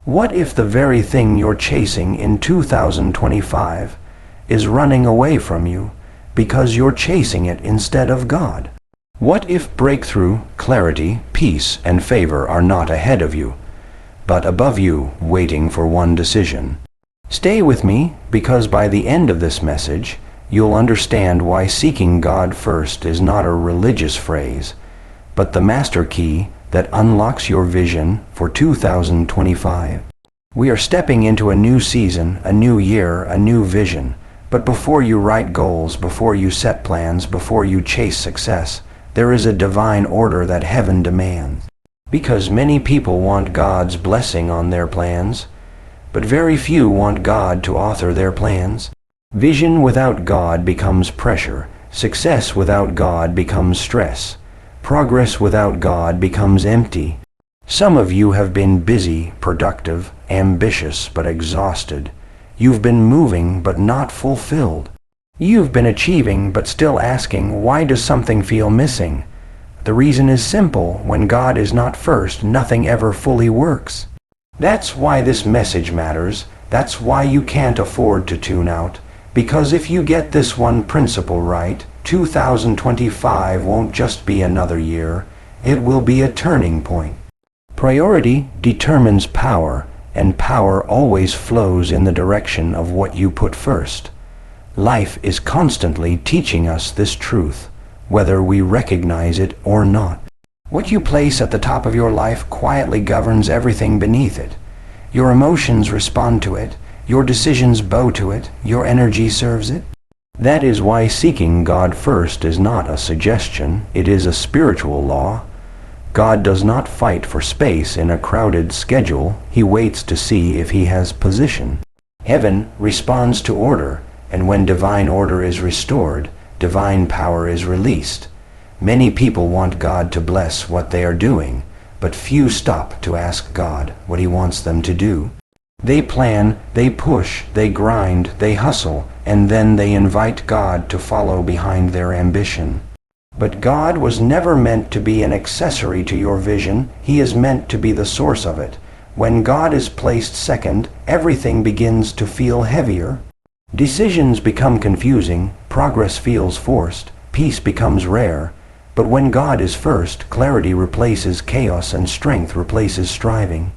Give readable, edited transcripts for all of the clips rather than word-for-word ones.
What if the very thing you're chasing in 2025 is running away from you because you're chasing it instead of God? What if breakthrough, clarity, peace, and favor are not ahead of you, but above you, waiting for one decision? Stay with me, because by the end of this message, you'll understand why seeking God first is not a religious phrase, but the master key that unlocks your vision for 2025. We are stepping into a new season, a new year, a new vision. But before you write goals, before you set plans, before you chase success, there is a divine order that heaven demands. Because many people want God's blessing on their plans, but very few want God to author their plans. Vision without God becomes pressure. Success without God becomes stress. Progress without God becomes empty. Some of you have been busy, productive, ambitious, but exhausted. You've been moving, but not fulfilled. You've been achieving, but still asking, why does something feel missing? The reason is simple. When God is not first, nothing ever fully works. That's why this message matters. That's why you can't afford to tune out. Because if you get this one principle right, 2025 won't just be another year. It will be a turning point. Priority determines power, and power always flows in the direction of what you put first. Life is constantly teaching us this truth, whether we recognize it or not. What you place at the top of your life quietly governs everything beneath it. Your emotions respond to it, your decisions bow to it, your energy serves it. That is why seeking God first is not a suggestion, it is a spiritual law. God does not fight for space in a crowded schedule, He waits to see if He has position. Heaven responds to order, and when divine order is restored, divine power is released. Many people want God to bless what they are doing, but few stop to ask God what He wants them to do. They plan, they push, they grind, they hustle, and then they invite God to follow behind their ambition. But God was never meant to be an accessory to your vision. He is meant to be the source of it. When God is placed second, everything begins to feel heavier. Decisions become confusing, progress feels forced, peace becomes rare. But when God is first, clarity replaces chaos and strength replaces striving.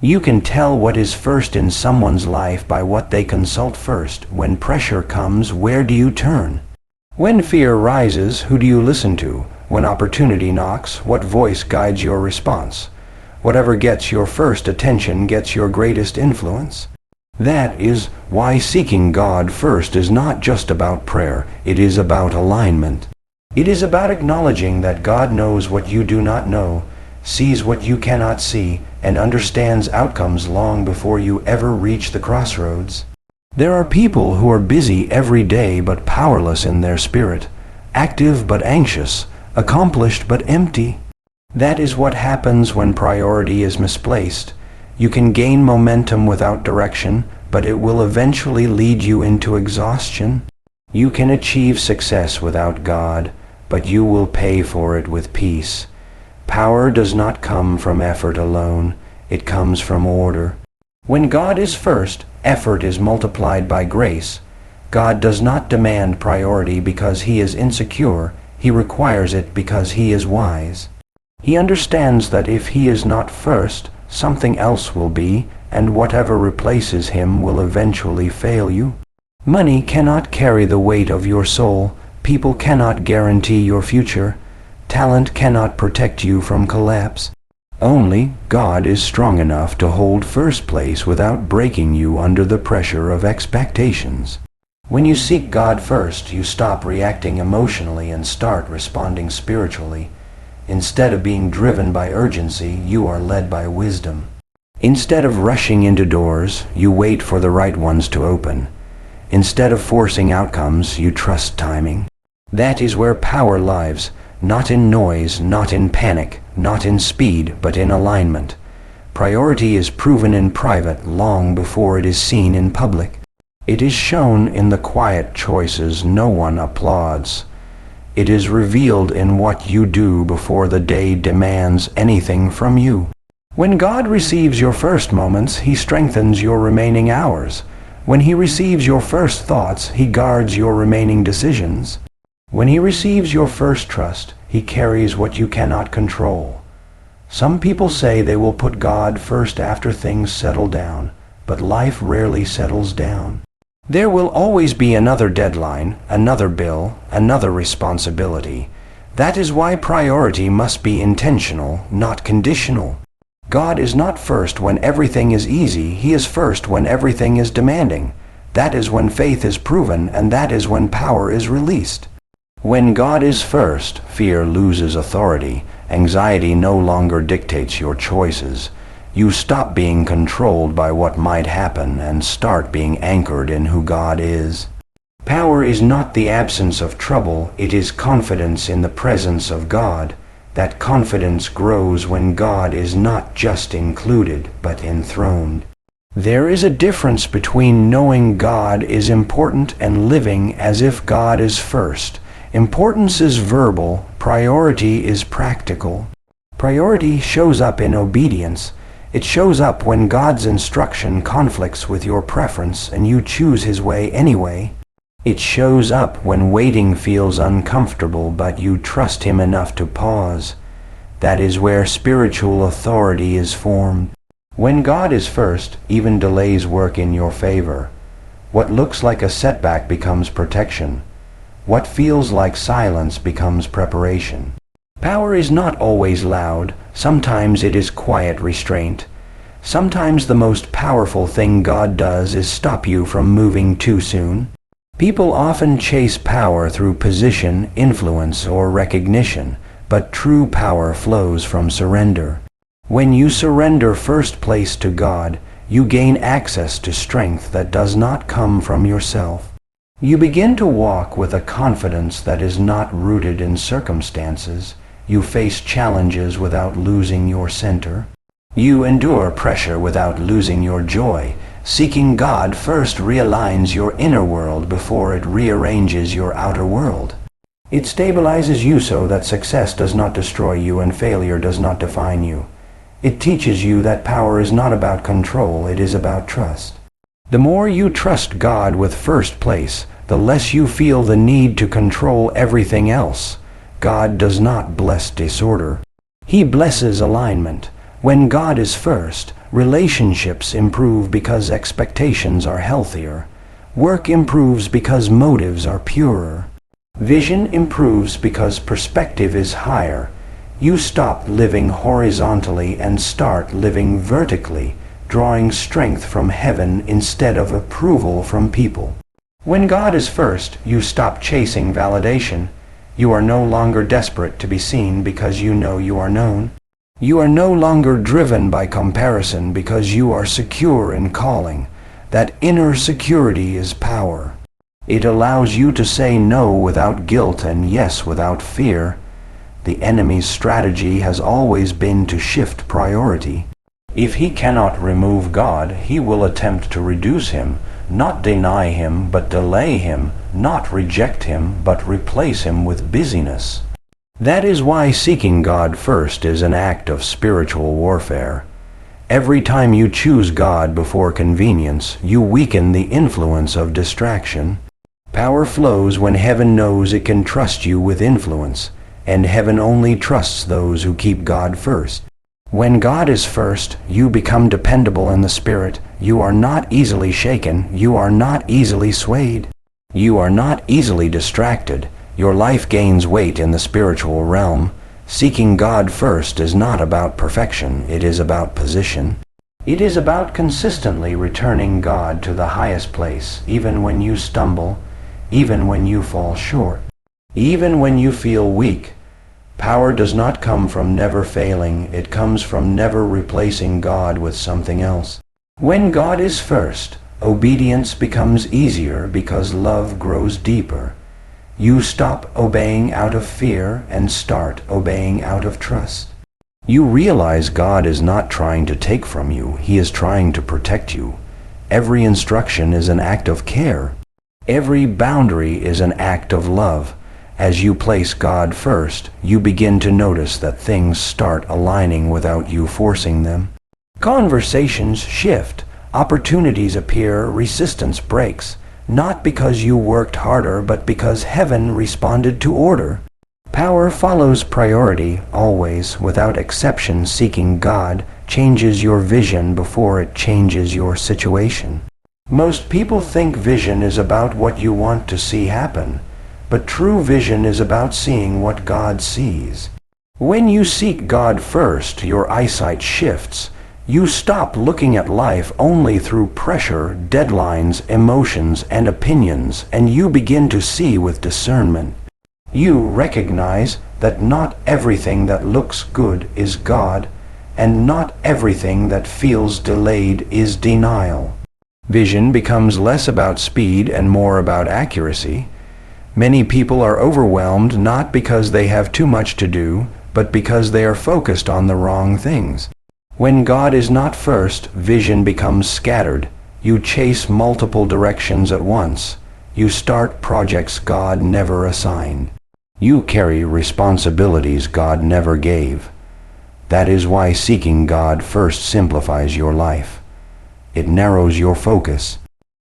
You can tell what is first in someone's life by what they consult first. When pressure comes, where do you turn? When fear rises, who do you listen to? When opportunity knocks, what voice guides your response? Whatever gets your first attention gets your greatest influence. That is why seeking God first is not just about prayer, it is about alignment. It is about acknowledging that God knows what you do not know, sees what you cannot see, and understands outcomes long before you ever reach the crossroads. There are people who are busy every day but powerless in their spirit, active but anxious, accomplished but empty. That is what happens when priority is misplaced. You can gain momentum without direction, but it will eventually lead you into exhaustion. You can achieve success without God, but you will pay for it with peace. Power does not come from effort alone, it comes from order. When God is first, effort is multiplied by grace. God does not demand priority because He is insecure, He requires it because He is wise. He understands that if He is not first, something else will be, and whatever replaces Him will eventually fail you. Money cannot carry the weight of your soul. People cannot guarantee your future. Talent cannot protect you from collapse. Only God is strong enough to hold first place without breaking you under the pressure of expectations. When you seek God first, you stop reacting emotionally and start responding spiritually. Instead of being driven by urgency, you are led by wisdom. Instead of rushing into doors, you wait for the right ones to open. Instead of forcing outcomes, you trust timing. That is where power lies, not in noise, not in panic, not in speed, but in alignment. Priority is proven in private long before it is seen in public. It is shown in the quiet choices no one applauds. It is revealed in what you do before the day demands anything from you. When God receives your first moments, He strengthens your remaining hours. When He receives your first thoughts, He guards your remaining decisions. When He receives your first trust, He carries what you cannot control. Some people say they will put God first after things settle down, but life rarely settles down. There will always be another deadline, another bill, another responsibility. That is why priority must be intentional, not conditional. God is not first when everything is easy. He is first when everything is demanding. That is when faith is proven, and that is when power is released. When God is first, fear loses authority. Anxiety no longer dictates your choices. You stop being controlled by what might happen and start being anchored in who God is. Power is not the absence of trouble, it is confidence in the presence of God. That confidence grows when God is not just included, but enthroned. There is a difference between knowing God is important and living as if God is first. Importance is verbal, priority is practical. Priority shows up in obedience. It shows up when God's instruction conflicts with your preference and you choose His way anyway. It shows up when waiting feels uncomfortable but you trust Him enough to pause. That is where spiritual authority is formed. When God is first, even delays work in your favor. What looks like a setback becomes protection. What feels like silence becomes preparation. Power is not always loud. Sometimes it is quiet restraint. Sometimes the most powerful thing God does is stop you from moving too soon. People often chase power through position, influence, or recognition, but true power flows from surrender. When you surrender first place to God, you gain access to strength that does not come from yourself. You begin to walk with a confidence that is not rooted in circumstances. You face challenges without losing your center. You endure pressure without losing your joy. Seeking God first realigns your inner world before it rearranges your outer world. It stabilizes you so that success does not destroy you and failure does not define you. It teaches you that power is not about control, it is about trust. The more you trust God with first place, the less you feel the need to control everything else. God does not bless disorder. He blesses alignment. When God is first, relationships improve because expectations are healthier. Work improves because motives are purer. Vision improves because perspective is higher. You stop living horizontally and start living vertically, drawing strength from heaven instead of approval from people. When God is first, you stop chasing validation. You are no longer desperate to be seen because you know you are known. You are no longer driven by comparison because you are secure in calling. That inner security is power. It allows you to say no without guilt and yes without fear. The enemy's strategy has always been to shift priority. If he cannot remove God, he will attempt to reduce Him, not deny Him, but delay Him, not reject Him, but replace Him with busyness. That is why seeking God first is an act of spiritual warfare. Every time you choose God before convenience, you weaken the influence of distraction. Power flows when heaven knows it can trust you with influence, and heaven only trusts those who keep God first. When God is first, you become dependable in the Spirit. You are not easily shaken. You are not easily swayed. You are not easily distracted. Your life gains weight in the spiritual realm. Seeking God first is not about perfection. It is about position. It is about consistently returning God to the highest place, even when you stumble, even when you fall short, even when you feel weak. Power does not come from never failing. It comes from never replacing God with something else. When God is first, obedience becomes easier because love grows deeper. You stop obeying out of fear and start obeying out of trust. You realize God is not trying to take from you. He is trying to protect you. Every instruction is an act of care. Every boundary is an act of love. As you place God first, you begin to notice that things start aligning without you forcing them. Conversations shift, opportunities appear, resistance breaks, not because you worked harder, but because heaven responded to order. Power follows priority, always, without exception. Seeking God changes your vision before it changes your situation. Most people think vision is about what you want to see happen, but true vision is about seeing what God sees. When you seek God first, your eyesight shifts. You stop looking at life only through pressure, deadlines, emotions, and opinions, and you begin to see with discernment. You recognize that not everything that looks good is God, and not everything that feels delayed is denial. Vision becomes less about speed and more about accuracy. Many people are overwhelmed not because they have too much to do, but because they are focused on the wrong things. When God is not first, vision becomes scattered. You chase multiple directions at once. You start projects God never assigned. You carry responsibilities God never gave. That is why seeking God first simplifies your life. It narrows your focus.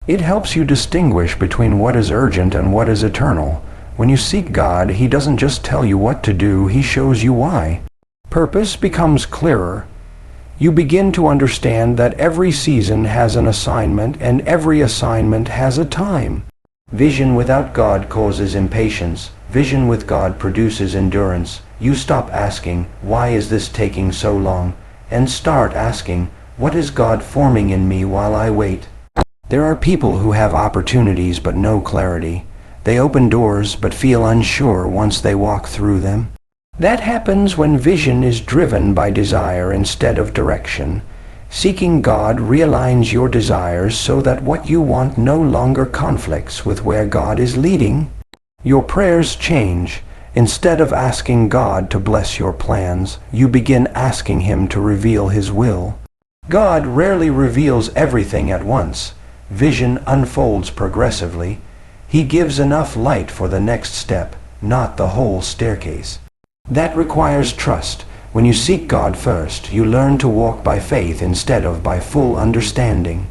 It helps you distinguish between what is urgent and what is eternal. When you seek God, He doesn't just tell you what to do, He shows you why. Purpose becomes clearer. You begin to understand that every season has an assignment and every assignment has a time. Vision without God causes impatience. Vision with God produces endurance. You stop asking, "Why is this taking so long?" and start asking, "What is God forming in me while I wait?" There are people who have opportunities but no clarity. They open doors but feel unsure once they walk through them. That happens when vision is driven by desire instead of direction. Seeking God realigns your desires so that what you want no longer conflicts with where God is leading. Your prayers change. Instead of asking God to bless your plans, you begin asking Him to reveal His will. God rarely reveals everything at once. Vision unfolds progressively. He gives enough light for the next step, not the whole staircase. That requires trust. When you seek God first, you learn to walk by faith instead of by full understanding.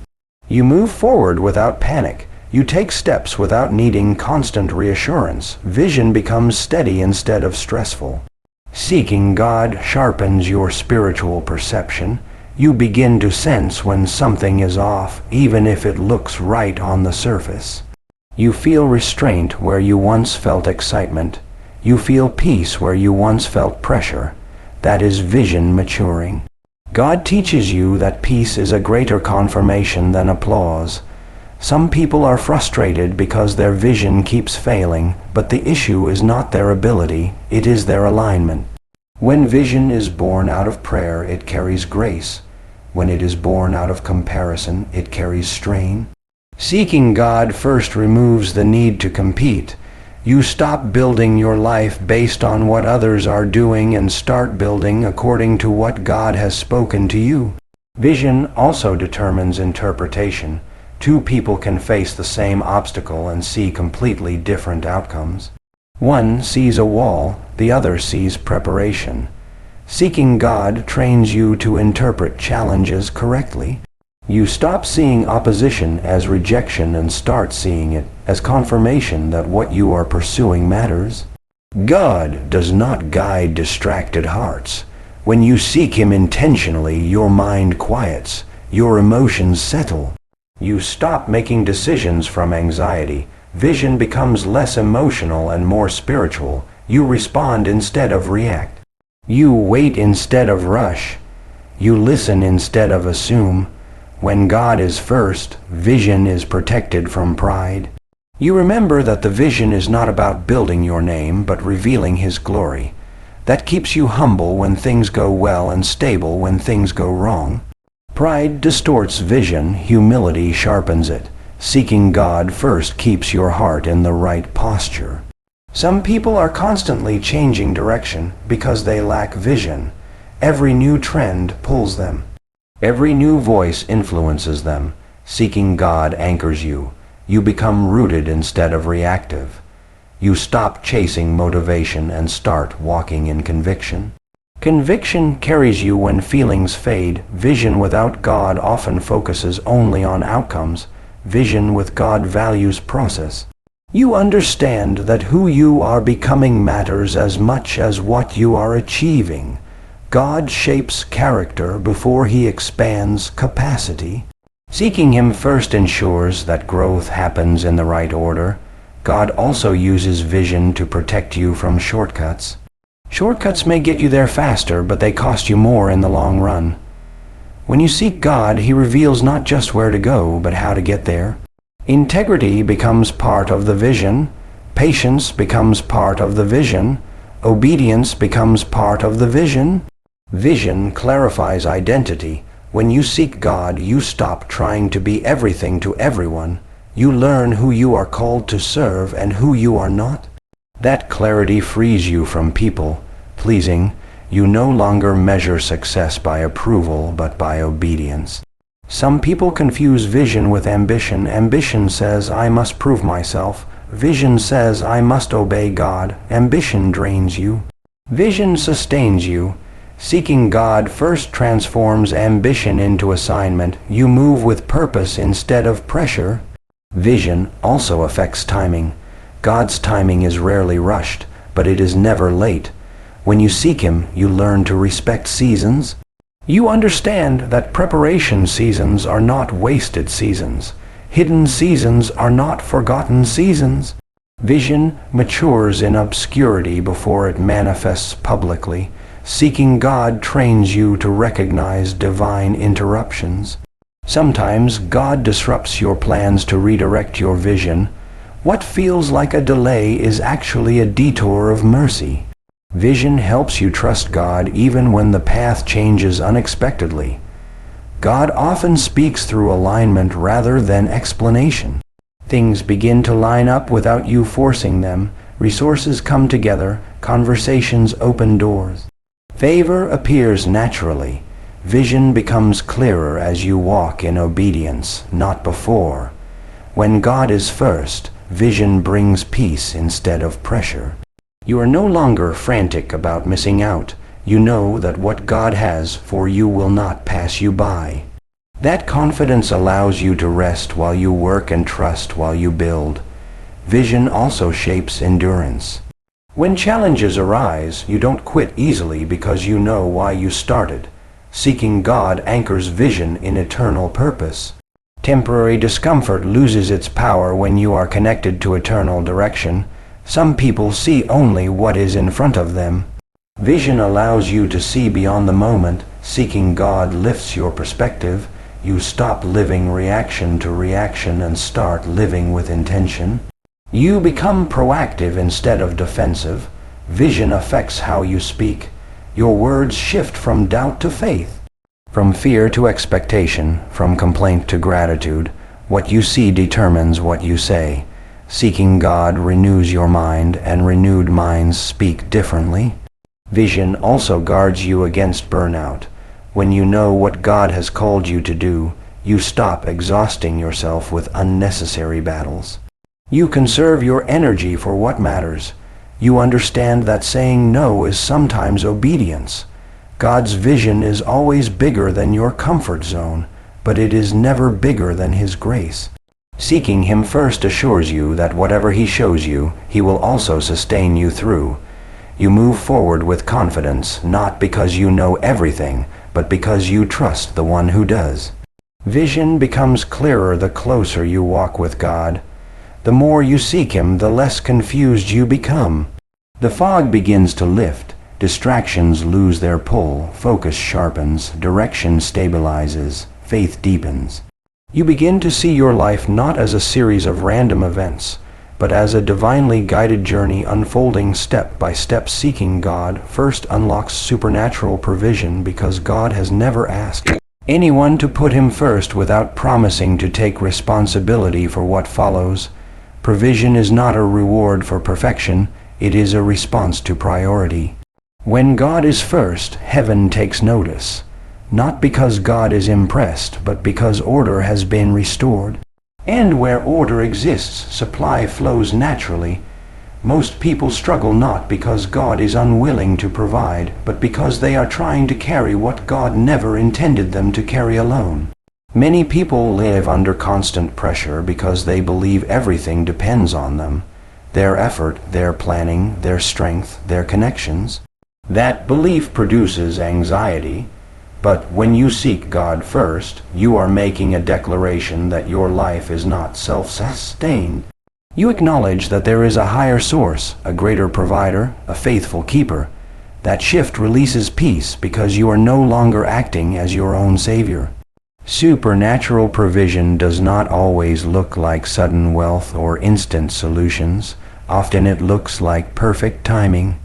You move forward without panic. You take steps without needing constant reassurance. Vision becomes steady instead of stressful. Seeking God sharpens your spiritual perception. You begin to sense when something is off, even if it looks right on the surface. You feel restraint where you once felt excitement. You feel peace where you once felt pressure. That is vision maturing. God teaches you that peace is a greater confirmation than applause. Some people are frustrated because their vision keeps failing, but the issue is not their ability, it is their alignment. When vision is born out of prayer, it carries grace. When it is born out of comparison, it carries strain. Seeking God first removes the need to compete. You stop building your life based on what others are doing and start building according to what God has spoken to you. Vision also determines interpretation. Two people can face the same obstacle and see completely different outcomes. One sees a wall, the other sees preparation. Seeking God trains you to interpret challenges correctly. You stop seeing opposition as rejection and start seeing it as confirmation that what you are pursuing matters. God does not guide distracted hearts. When you seek Him intentionally, your mind quiets, your emotions settle. You stop making decisions from anxiety. Vision becomes less emotional and more spiritual. You respond instead of react. You wait instead of rush. You listen instead of assume. When God is first, vision is protected from pride. You remember that the vision is not about building your name, but revealing His glory. That keeps you humble when things go well and stable when things go wrong. Pride distorts vision, humility sharpens it. Seeking God first keeps your heart in the right posture. Some people are constantly changing direction because they lack vision. Every new trend pulls them. Every new voice influences them. Seeking God anchors you. You become rooted instead of reactive. You stop chasing motivation and start walking in conviction. Conviction carries you when feelings fade. Vision without God often focuses only on outcomes. Vision with God values process. You understand that who you are becoming matters as much as what you are achieving. God shapes character before he expands capacity. Seeking him first ensures that growth happens in the right order. God also uses vision to protect you from shortcuts. Shortcuts may get you there faster, but they cost you more in the long run. When you seek God, he reveals not just where to go, but how to get there. Integrity becomes part of the vision. Patience becomes part of the vision. Obedience becomes part of the vision. Vision clarifies identity. When you seek God, you stop trying to be everything to everyone. You learn who you are called to serve and who you are not. That clarity frees you from people pleasing. You no longer measure success by approval, but by obedience. Some people confuse vision with ambition. Ambition says, I must prove myself. Vision says, I must obey God. Ambition drains you. Vision sustains you. Seeking God first transforms ambition into assignment. You move with purpose instead of pressure. Vision also affects timing. God's timing is rarely rushed, but it is never late. When you seek him, you learn to respect seasons. You understand that preparation seasons are not wasted seasons. Hidden seasons are not forgotten seasons. Vision matures in obscurity before it manifests publicly. Seeking God trains you to recognize divine interruptions. Sometimes God disrupts your plans to redirect your vision. What feels like a delay is actually a detour of mercy. Vision helps you trust God even when the path changes unexpectedly. God often speaks through alignment rather than explanation. Things begin to line up without you forcing them. Resources come together. Conversations open doors. Favor appears naturally. Vision becomes clearer as you walk in obedience, not before. When God is first, vision brings peace instead of pressure. You are no longer frantic about missing out. You know that what God has for you will not pass you by. That confidence allows you to rest while you work and trust while you build. Vision also shapes endurance. When challenges arise, you don't quit easily because you know why you started. Seeking God anchors vision in eternal purpose. Temporary discomfort loses its power when you are connected to eternal direction. Some people see only what is in front of them. Vision allows you to see beyond the moment. Seeking God lifts your perspective. You stop living reaction to reaction and start living with intention. You become proactive instead of defensive. Vision affects how you speak. Your words shift from doubt to faith, from fear to expectation, from complaint to gratitude. What you see determines what you say. Seeking God renews your mind, and renewed minds speak differently. Vision also guards you against burnout. When you know what God has called you to do, you stop exhausting yourself with unnecessary battles. You conserve your energy for what matters. You understand that saying no is sometimes obedience. God's vision is always bigger than your comfort zone, but it is never bigger than his grace. Seeking him first assures you that whatever he shows you, he will also sustain you through. You move forward with confidence, not because you know everything, but because you trust the one who does. Vision becomes clearer the closer you walk with God. The more you seek him, the less confused you become. The fog begins to lift. Distractions lose their pull. Focus sharpens. Direction stabilizes. Faith deepens. You begin to see your life not as a series of random events, but as a divinely guided journey unfolding step by step. Seeking God first unlocks supernatural provision because God has never asked anyone to put him first without promising to take responsibility for what follows. Provision is not a reward for perfection, it is a response to priority. When God is first, heaven takes notice, not because God is impressed, but because order has been restored. And where order exists, supply flows naturally. Most people struggle not because God is unwilling to provide, but because they are trying to carry what God never intended them to carry alone. Many people live under constant pressure because they believe everything depends on them, their effort, their planning, their strength, their connections. That belief produces anxiety, but when you seek God first, you are making a declaration that your life is not self-sustained. You acknowledge that there is a higher source, a greater provider, a faithful keeper. That shift releases peace because you are no longer acting as your own savior. Supernatural provision does not always look like sudden wealth or instant solutions. Often it looks like perfect timing.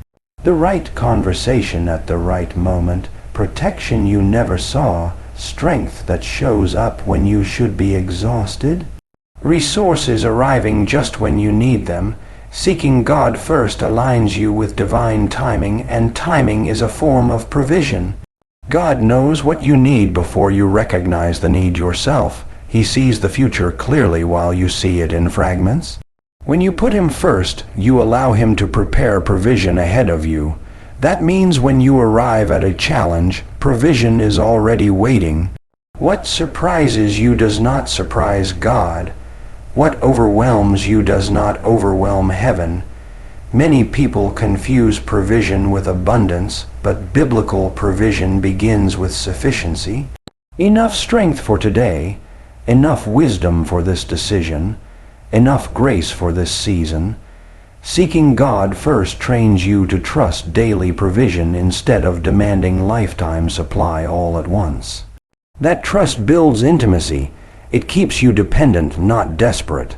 The right conversation at the right moment, protection you never saw, strength that shows up when you should be exhausted. Resources arriving just when you need them. Seeking God first aligns you with divine timing, and timing is a form of provision. God knows what you need before you recognize the need yourself. He sees the future clearly while you see it in fragments. When you put Him first, you allow Him to prepare provision ahead of you. That means when you arrive at a challenge, provision is already waiting. What surprises you does not surprise God. What overwhelms you does not overwhelm heaven. Many people confuse provision with abundance, but biblical provision begins with sufficiency. Enough strength for today, enough wisdom for this decision, enough grace for this season. Seeking God first trains you to trust daily provision instead of demanding lifetime supply all at once. That trust builds intimacy. It keeps you dependent, not desperate.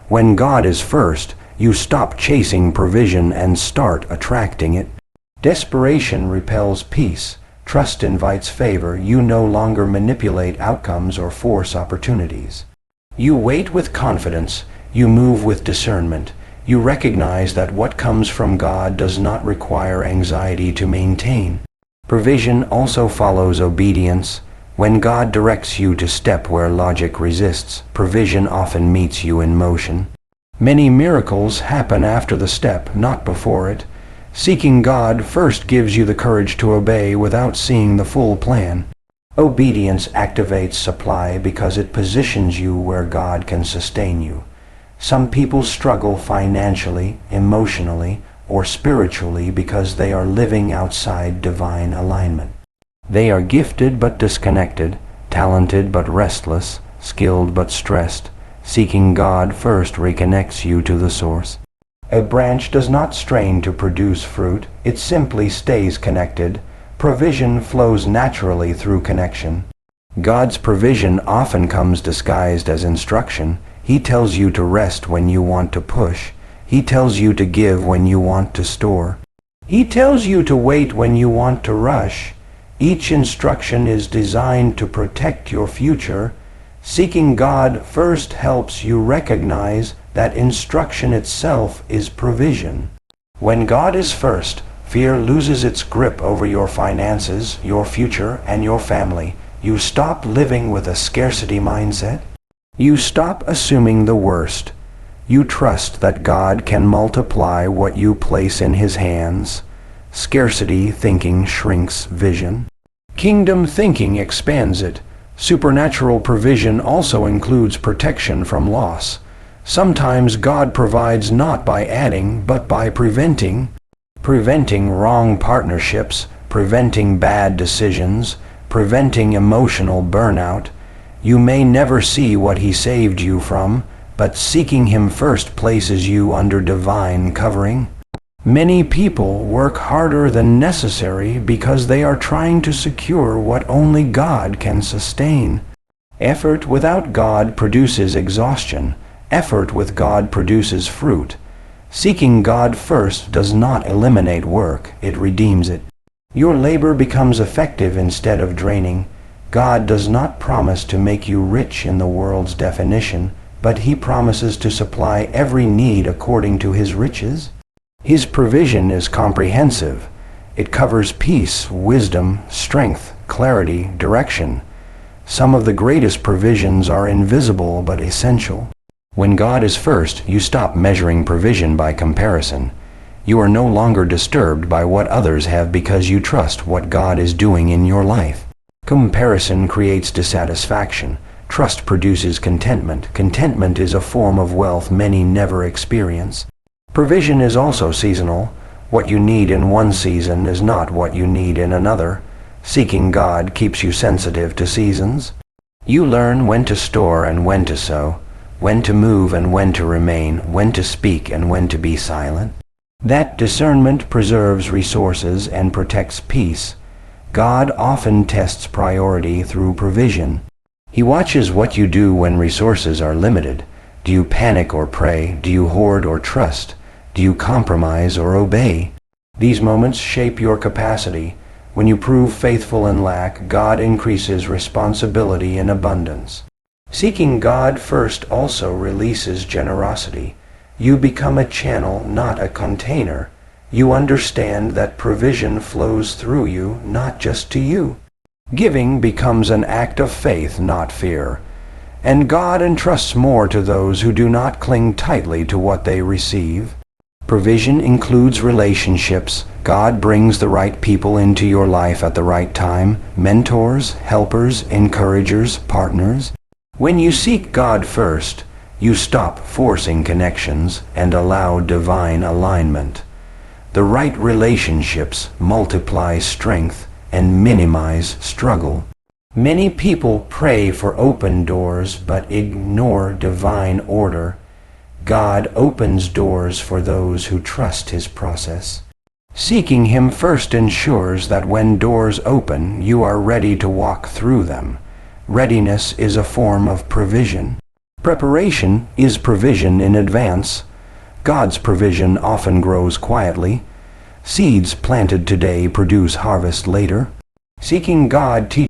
When God is first, you stop chasing provision and start attracting it. Desperation repels peace. Trust invites favor. You no longer manipulate outcomes or force opportunities. You wait with confidence. You move with discernment. You recognize that what comes from God does not require anxiety to maintain. Provision also follows obedience. When God directs you to step where logic resists, provision often meets you in motion. Many miracles happen after the step, not before it. Seeking God first gives you the courage to obey without seeing the full plan. Obedience activates supply because it positions you where God can sustain you. Some people struggle financially, emotionally, or spiritually because they are living outside divine alignment. They are gifted but disconnected, talented but restless, skilled but stressed. Seeking God first reconnects you to the source. A branch does not strain to produce fruit, it simply stays connected. Provision flows naturally through connection. God's provision often comes disguised as instruction. He tells you to rest when you want to push. He tells you to give when you want to store. He tells you to wait when you want to rush. Each instruction is designed to protect your future. Seeking God first helps you recognize that instruction itself is provision. When God is first, fear loses its grip over your finances, your future, and your family. You stop living with a scarcity mindset. You stop assuming the worst. You trust that God can multiply what you place in His hands. Scarcity thinking shrinks vision. Kingdom thinking expands it. Supernatural provision also includes protection from loss. Sometimes God provides not by adding, but by preventing. Preventing wrong partnerships, preventing bad decisions, preventing emotional burnout. You may never see what He saved you from, but seeking Him first places you under divine covering. Many people work harder than necessary because they are trying to secure what only God can sustain. Effort without God produces exhaustion. Effort with God produces fruit. Seeking God first does not eliminate work, it redeems it. Your labor becomes effective instead of draining. God does not promise to make you rich in the world's definition, but He promises to supply every need according to His riches. His provision is comprehensive. It covers peace, wisdom, strength, clarity, direction. Some of the greatest provisions are invisible but essential. When God is first, you stop measuring provision by comparison. You are no longer disturbed by what others have because you trust what God is doing in your life. Comparison creates dissatisfaction. Trust produces contentment. Contentment is a form of wealth many never experience. Provision is also seasonal. What you need in one season is not what you need in another. Seeking God keeps you sensitive to seasons. You learn when to store and when to sow, when to move and when to remain, when to speak and when to be silent. That discernment preserves resources and protects peace. God often tests priority through provision. He watches what you do when resources are limited. Do you panic or pray? Do you hoard or trust? Do you compromise or obey? These moments shape your capacity. When you prove faithful in lack, God increases responsibility in abundance. Seeking God first also releases generosity. You become a channel, not a container. You understand that provision flows through you, not just to you. Giving becomes an act of faith, not fear. And God entrusts more to those who do not cling tightly to what they receive. Provision includes relationships. God brings the right people into your life at the right time. Mentors, helpers, encouragers, partners. When you seek God first, you stop forcing connections and allow divine alignment. The right relationships multiply strength and minimize struggle. Many people pray for open doors but ignore divine order. God opens doors for those who trust His process. Seeking Him first ensures that when doors open, you are ready to walk through them. Readiness is a form of provision. Preparation is provision in advance. God's provision often grows quietly. Seeds planted today produce harvest later. Seeking God teaches